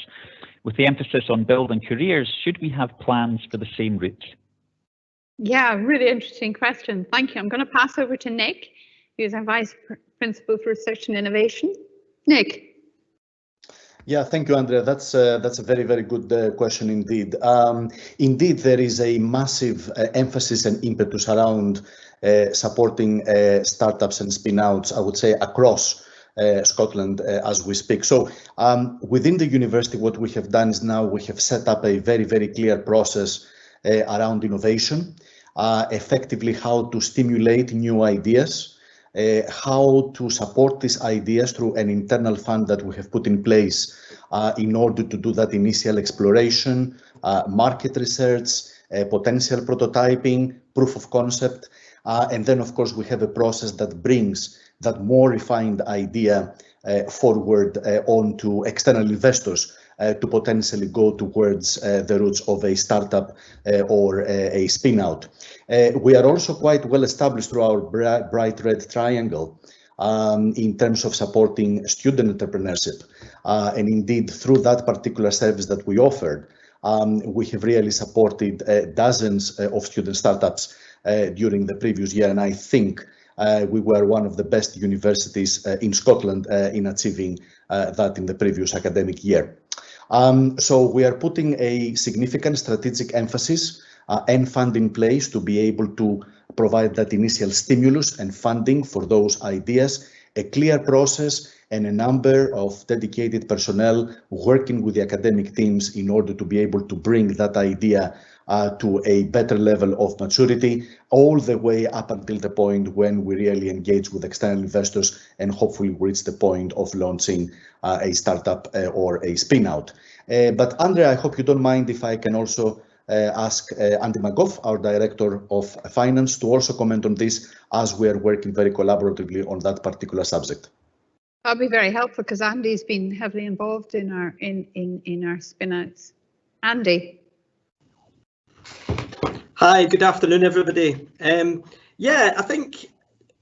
With the emphasis on building careers, should we have plans for the same route? Yeah, really interesting question. Thank you. I'm going to pass over to Nick, who's our Vice Principal for Research and Innovation. Nick. Yeah, thank you, Andrea. That's a very, very good question indeed. Indeed, there is a massive emphasis and impetus around supporting startups and spin-outs, I would say, across Scotland as we speak. So within the university, what we have done is now we have set up a very, very clear process around innovation, effectively how to stimulate new ideas, how to support these ideas through an internal fund that we have put in place in order to do that initial exploration, market research, potential prototyping, proof of concept. And then, of course, we have a process that brings that more refined idea forward onto external investors to potentially go towards the routes of a startup or a spin-out. We are also quite well established through our bright red triangle in terms of supporting student entrepreneurship. And indeed, through that particular service that we offered, we have really supported dozens of student startups during the previous year. And I think we were one of the best universities in Scotland in achieving that in the previous academic year. So we are putting a significant strategic emphasis and fund in place to be able to provide that initial stimulus and funding for those ideas, a clear process and a number of dedicated personnel working with the academic teams in order to be able to bring that idea to a better level of maturity, all the way up until the point when we really engage with external investors and hopefully reach the point of launching a startup or a spin-out. But Andrea, I hope you don't mind if I can also ask Andy McGough, our Director of Finance, to also comment on this as we are working very collaboratively on that particular subject. That'll be very helpful because Andy's been heavily involved in our spin-outs. Andy. Hi, good afternoon, everybody. Yeah, I think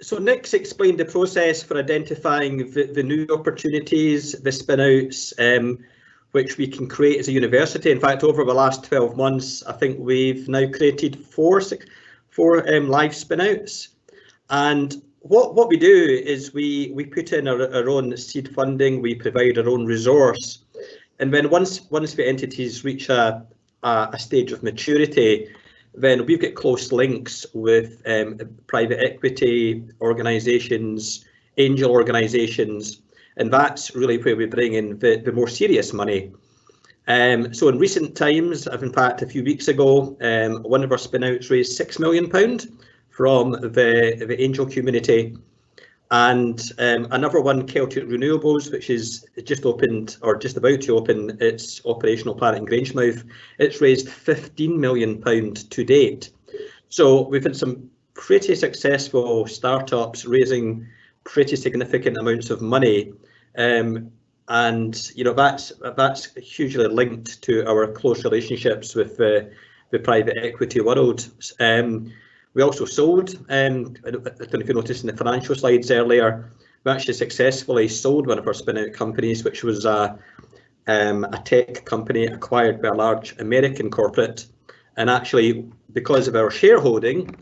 so. Nick's explained the process for identifying the new opportunities, the spin-outs, which we can create as a university. In fact, over the last 12 months, I think we've now created four live spin-outs. And what we do is we put in our own seed funding, we provide our own resource. And then once the entities reach a stage of maturity, then we've got close links with private equity organisations, angel organisations, and that's really where we bring in the more serious money. So in recent times, in fact, a few weeks ago, one of our spin-outs raised £6 million from the angel community. And another one, Celtic Renewables, which is just opened or just about to open its operational plant in Grangemouth, it's raised £15 million to date. So we've had some pretty successful startups raising pretty significant amounts of money, and you know that's hugely linked to our close relationships with the private equity world. We also sold, I don't know if you noticed in the financial slides earlier, we actually successfully sold one of our spin-out companies, which was a tech company acquired by a large American corporate. And actually, because of our shareholding,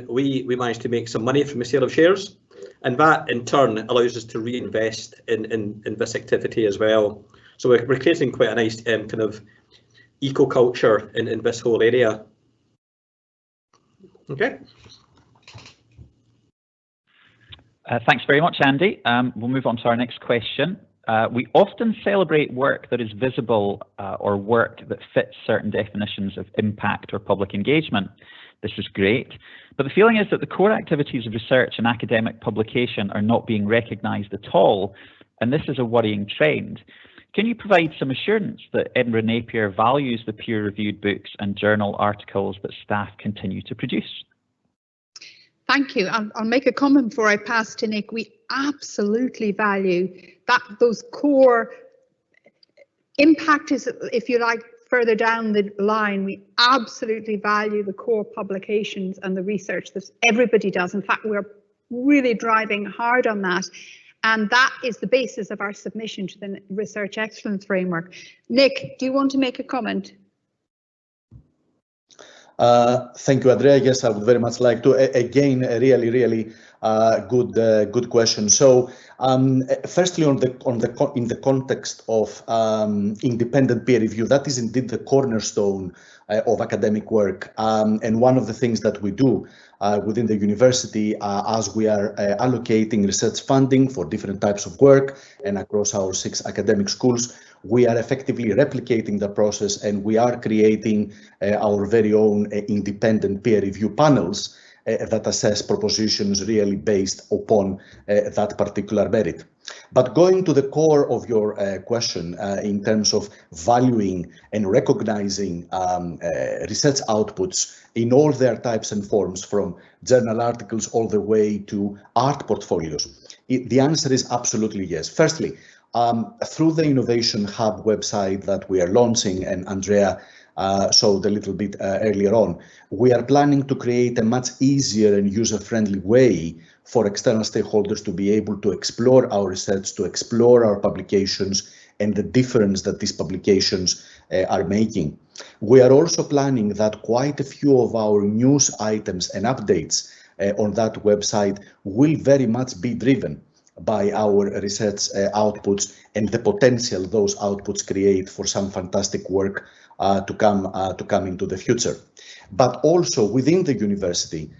we managed to make some money from the sale of shares. And that, in turn, allows us to reinvest in this activity as well. So we're creating quite a nice kind of eco-culture in this whole area. Okay. Thanks very much, Andy. We'll move on to our next question. We often celebrate work that is visible or work that fits certain definitions of impact or public engagement. This is great, but the feeling is that the core activities of research and academic publication are not being recognised at all, and this is a worrying trend. Can you provide some assurance that Edinburgh Napier values the peer-reviewed books and journal articles that staff continue to produce? Thank you. I'll make a comment before I pass to Nick. We absolutely value that. Those core impact is, if you like, further down the line. We absolutely value the core publications and the research that everybody does. In fact, we're really driving hard on that. And that is the basis of our submission to the Research Excellence Framework. Nick, do you want to make a comment? Thank you, Andrea. Yes, I would very much like to. Again, a really good question. So, firstly, in the context of independent peer review, that is indeed the cornerstone of academic work. And one of the things that we do within the university, as we are allocating research funding for different types of work and across our 6 academic schools, we are effectively replicating the process, and we are creating our very own independent peer review panels that assess propositions really based upon that particular merit. But going to the core of your question in terms of valuing and recognizing research outputs in all their types and forms, from journal articles all the way to art portfolios, the answer is absolutely yes. Firstly, through the Innovation Hub website that we are launching, and Andrea showed a little bit earlier on, we are planning to create a much easier and user-friendly way for external stakeholders to be able to explore our research, to explore our publications and the difference that these publications are making. We are also planning that quite a few of our news items and updates on that website will very much be driven by our research outputs and the potential those outputs create for some fantastic work to come into the future. But also within the university,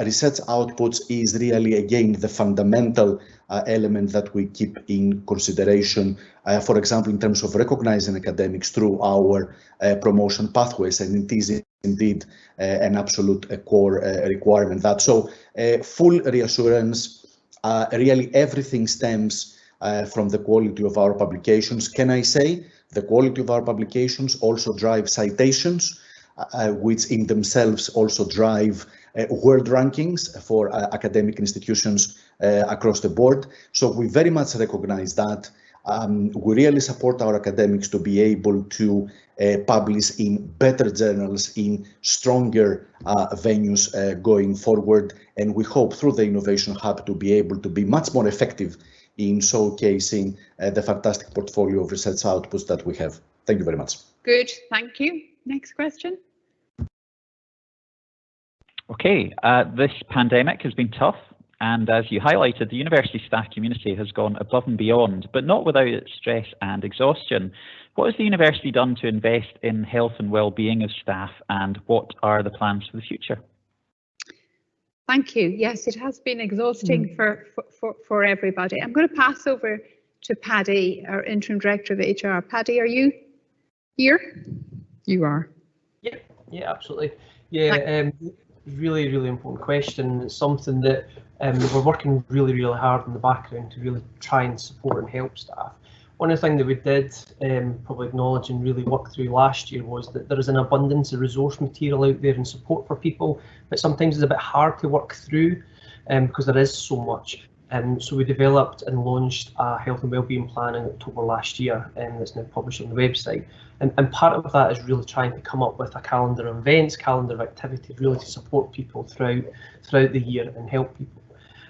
research outputs is really, again, the fundamental element that we keep in consideration, for example, in terms of recognizing academics through our promotion pathways, and it is indeed an absolute core requirement. That so full reassurance. Really, everything stems from the quality of our publications. Can I say the quality of our publications also drive citations, which in themselves also drive world rankings for academic institutions across the board. So we very much recognize that. We really support our academics to be able to publish in better journals, in stronger venues going forward. And we hope through the Innovation Hub to be able to be much more effective in showcasing the fantastic portfolio of research outputs that we have. Thank you very much. Good, thank you. Next question. Okay, this pandemic has been tough. And as you highlighted, the university staff community has gone above and beyond, but not without stress and exhaustion. What has the university done to invest in health and well-being of staff, and what are the plans for the future? Thank you. Yes, it has been exhausting for everybody. I'm going to pass over to Paddy, our Interim Director of HR. Paddy, are you here? You are. Yeah, absolutely. Yeah, really important question. It's something that we're working really hard in the background to really try and support and help staff. One of the things that we did probably acknowledge and really work through last year was that there is an abundance of resource material out there and support for people, but sometimes it's a bit hard to work through because there is so much. So we developed and launched a health and wellbeing plan in October last year, and it's now published on the website. And part of that is really trying to come up with a calendar of events, calendar of activities, really to support people throughout the year and help people.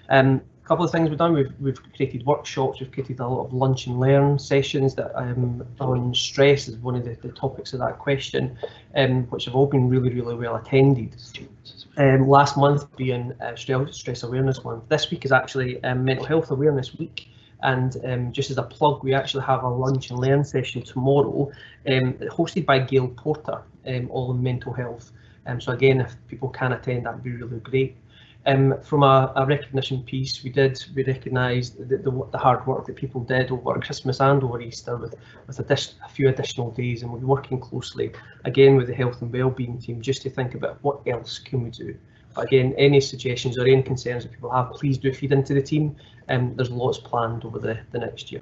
A couple of things we've done, we've created workshops, we've created a lot of lunch and learn sessions that on stress is one of the topics of that question, which have all been really well attended. Last month being Stress Awareness Month. This week is actually Mental Health Awareness Week. And just as a plug, we actually have a lunch and learn session tomorrow, hosted by Gail Porter, all in mental health. So again, if people can attend, that'd be really great. From a recognition piece, we recognised the hard work that people did over Christmas and over Easter with a few additional days, and we'll be working closely again with the health and wellbeing team just to think about what else can we do. But again, any suggestions or any concerns that people have, please do feed into the team. There's lots planned over the next year.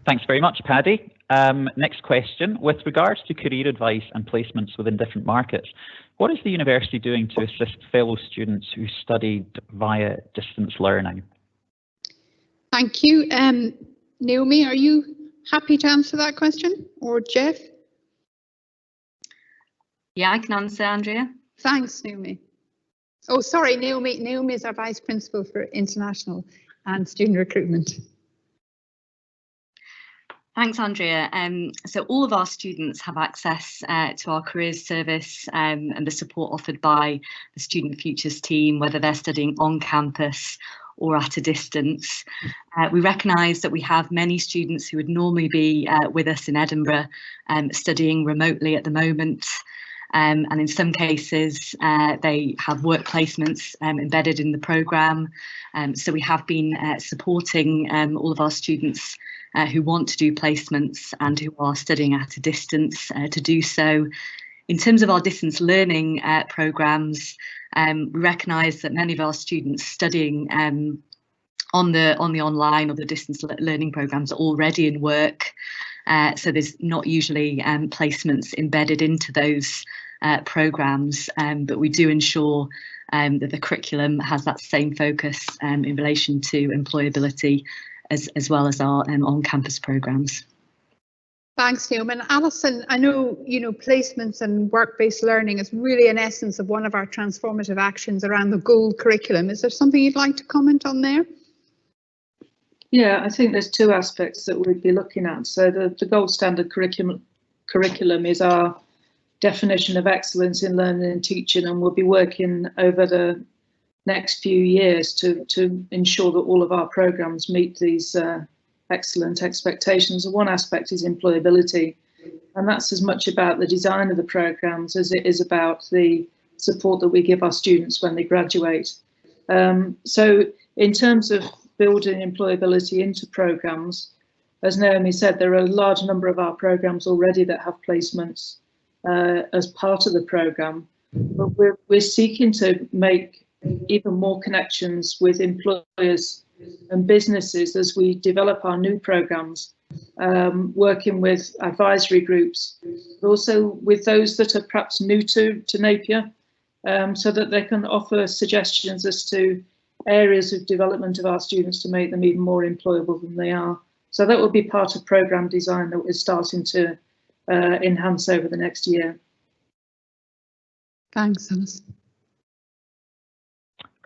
Thanks very much, Paddy. Next question. With regards to career advice and placements within different markets, what is the university doing to assist fellow students who studied via distance learning? Thank you. Naomi, are you happy to answer that question, or Jeff? Yeah, I can answer, Andrea. Thanks, Naomi. Oh, sorry, Naomi. Naomi is our Vice Principal for International and Student Recruitment. Thanks, Andrea. So all of our students have access to our careers service and the support offered by the Student Futures team, whether they're studying on campus or at a distance. We recognise that we have many students who would normally be with us in Edinburgh studying remotely at the moment. And in some cases, they have work placements embedded in the programme. So we have been supporting all of our students who want to do placements and who are studying at a distance to do so. In terms of our distance learning programmes, we recognise that many of our students studying on the online or the distance learning programmes are already in work. So there's not usually placements embedded into those programmes, but we do ensure that the curriculum has that same focus in relation to employability as well as our on-campus programmes. Thanks, Neil. And Alison, I know, placements and work-based learning is really an essence of one of our transformative actions around the gold curriculum. Is there something you'd like to comment on there? Yeah, I think there's two aspects that we'd be looking at. So the gold standard curriculum is our definition of excellence in learning and teaching, and we'll be working over the next few years to ensure that all of our programmes meet these excellent expectations. And one aspect is employability, and that's as much about the design of the programmes as it is about the support that we give our students when they graduate. So in terms of building employability into programmes, as Naomi said, there are a large number of our programmes already that have placements as part of the programme, but we're seeking to make even more connections with employers and businesses as we develop our new programmes, working with advisory groups, but also with those that are perhaps new to Napier, so that they can offer suggestions as to areas of development of our students to make them even more employable than they are. So that will be part of programme design that we're starting to enhance over the next year. Thanks, Alice.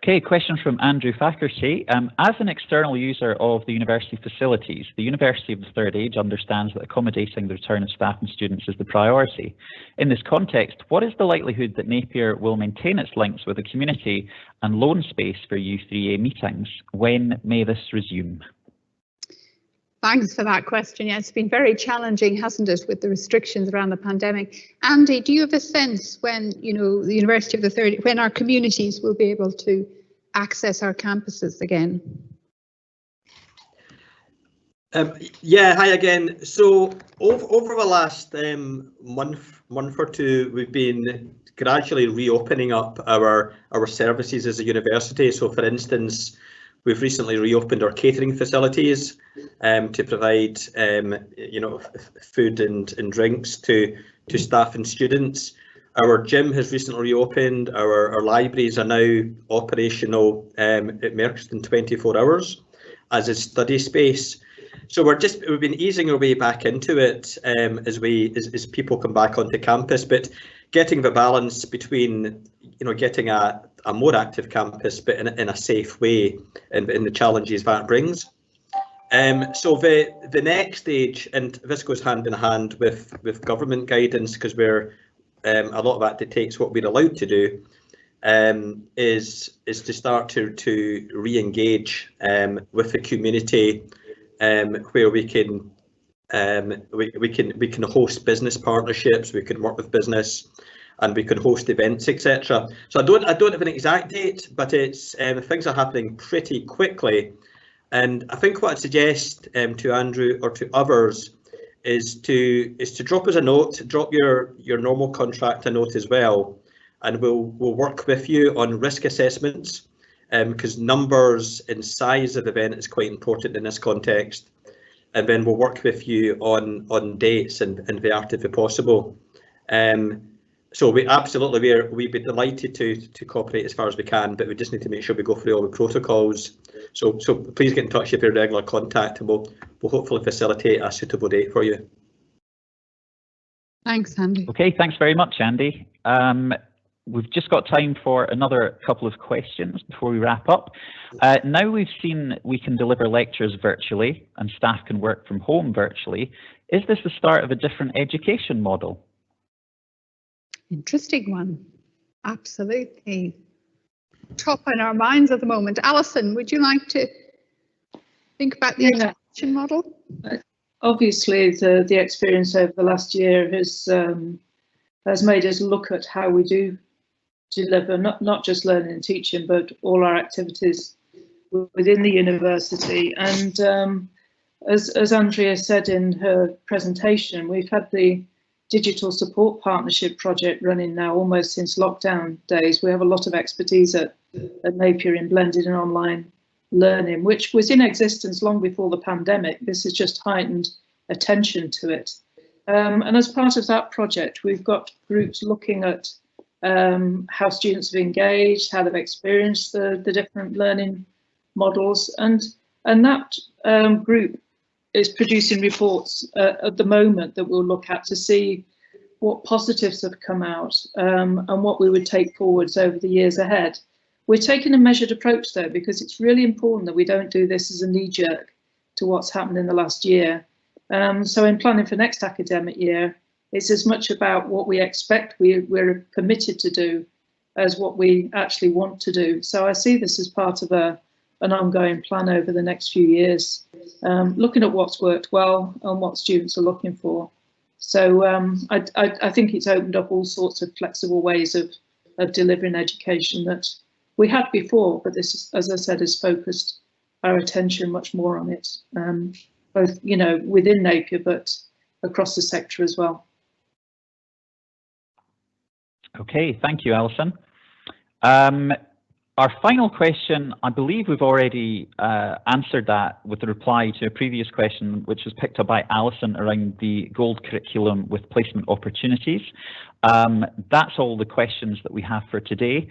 Okay, question from Andrew Fakerty. As an external user of the university facilities, the University of the Third Age understands that accommodating the return of staff and students is the priority. In this context, what is the likelihood that Napier will maintain its links with the community and loan space for U3A meetings? When may this resume? Thanks for that question. Yeah, it's been very challenging, hasn't it, with the restrictions around the pandemic. Andy, do you have a sense when, the University of the Third, when our communities will be able to access our campuses again? Yeah, hi again. So over the last month or two, we've been gradually reopening up our services as a university. So, for instance, we've recently reopened our catering facilities to provide, food and drinks to staff and students. Our gym has recently reopened. Our libraries are now operational at Merkston 24 hours as a study space. So we've been easing our way back into it as people come back onto campus, but getting the balance between getting a more active campus, but in a safe way, and the challenges that brings. So the next stage, and this goes hand in hand with government guidance, because we're a lot of that dictates what we're allowed to do, is to start to re-engage with the community, where we can host business partnerships, we can work with business, and we can host events, etc. So I don't have an exact date, but it's things are happening pretty quickly. And I think what I'd suggest to Andrew or to others is to drop us a note, drop your normal contract a note as well, and we'll work with you on risk assessments, because numbers and size of event is quite important in this context. And then we'll work with you on dates and the art if possible. So we'd be delighted to cooperate as far as we can, but we just need to make sure we go through all the protocols. So please get in touch if you're regular contact, and we'll hopefully facilitate a suitable date for you. Thanks, Andy. Okay, thanks very much, Andy. we've just got time for another couple of questions before we wrap up. Now we've seen we can deliver lectures virtually and staff can work from home virtually. Is this the start of a different education model? Interesting one. Absolutely. Top in our minds at the moment. Alison, would you like to think about the education model? Obviously, the experience over the last year has made us look at how we do deliver not just learning and teaching, but all our activities within the university. And as Andrea said in her presentation, we've had the Digital Support Partnership project running now almost since lockdown days. We have a lot of expertise at Napier in blended and online learning, which was in existence long before the pandemic. This has just heightened attention to it. And as part of that project, we've got groups looking at how students have engaged, how they've experienced the different learning models, and that group is producing reports at the moment that we'll look at to see what positives have come out and what we would take forwards over the years ahead. We're taking a measured approach though, because it's really important that we don't do this as a knee-jerk to what's happened in the last year. So in planning for next academic year, it's as much about what we expect we're permitted to do as what we actually want to do. So I see this as part of an ongoing plan over the next few years, looking at what's worked well and what students are looking for. So I think it's opened up all sorts of flexible ways of delivering education that we had before, but this, as I said, has focused our attention much more on it, both within Napier, but across the sector as well. Okay, thank you, Alison. Our final question, I believe we've already answered that with the reply to a previous question, which was picked up by Alison around the gold curriculum with placement opportunities. That's all the questions that we have for today.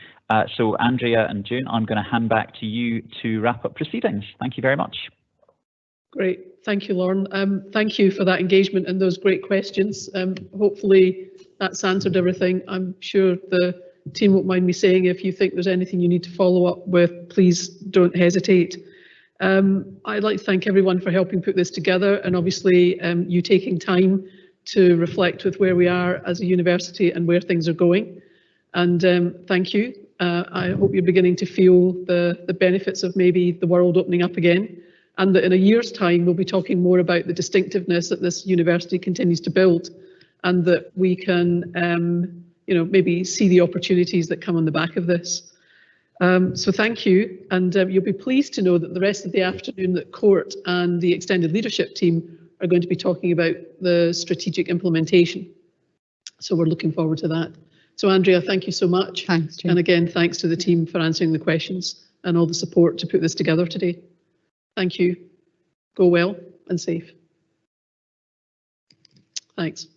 So Andrea and June, I'm going to hand back to you to wrap up proceedings. Thank you very much. Great, thank you, Lauren. Thank you for that engagement and those great questions. Hopefully that's answered everything. I'm sure the team won't mind me saying, if you think there's anything you need to follow up with, please don't hesitate. I'd like to thank everyone for helping put this together, and obviously you taking time to reflect with where we are as a university and where things are going. And thank you. I hope you're beginning to feel the benefits of maybe the world opening up again, and that in a year's time we'll be talking more about the distinctiveness that this university continues to build, and that we can maybe see the opportunities that come on the back of this. So thank you, and you'll be pleased to know that the rest of the afternoon that Court and the extended leadership team are going to be talking about the strategic implementation. So we're looking forward to that. So Andrea, thank you so much. Thanks, Jane. And again, thanks to the team for answering the questions and all the support to put this together today. Thank you. Go well and safe. Thanks.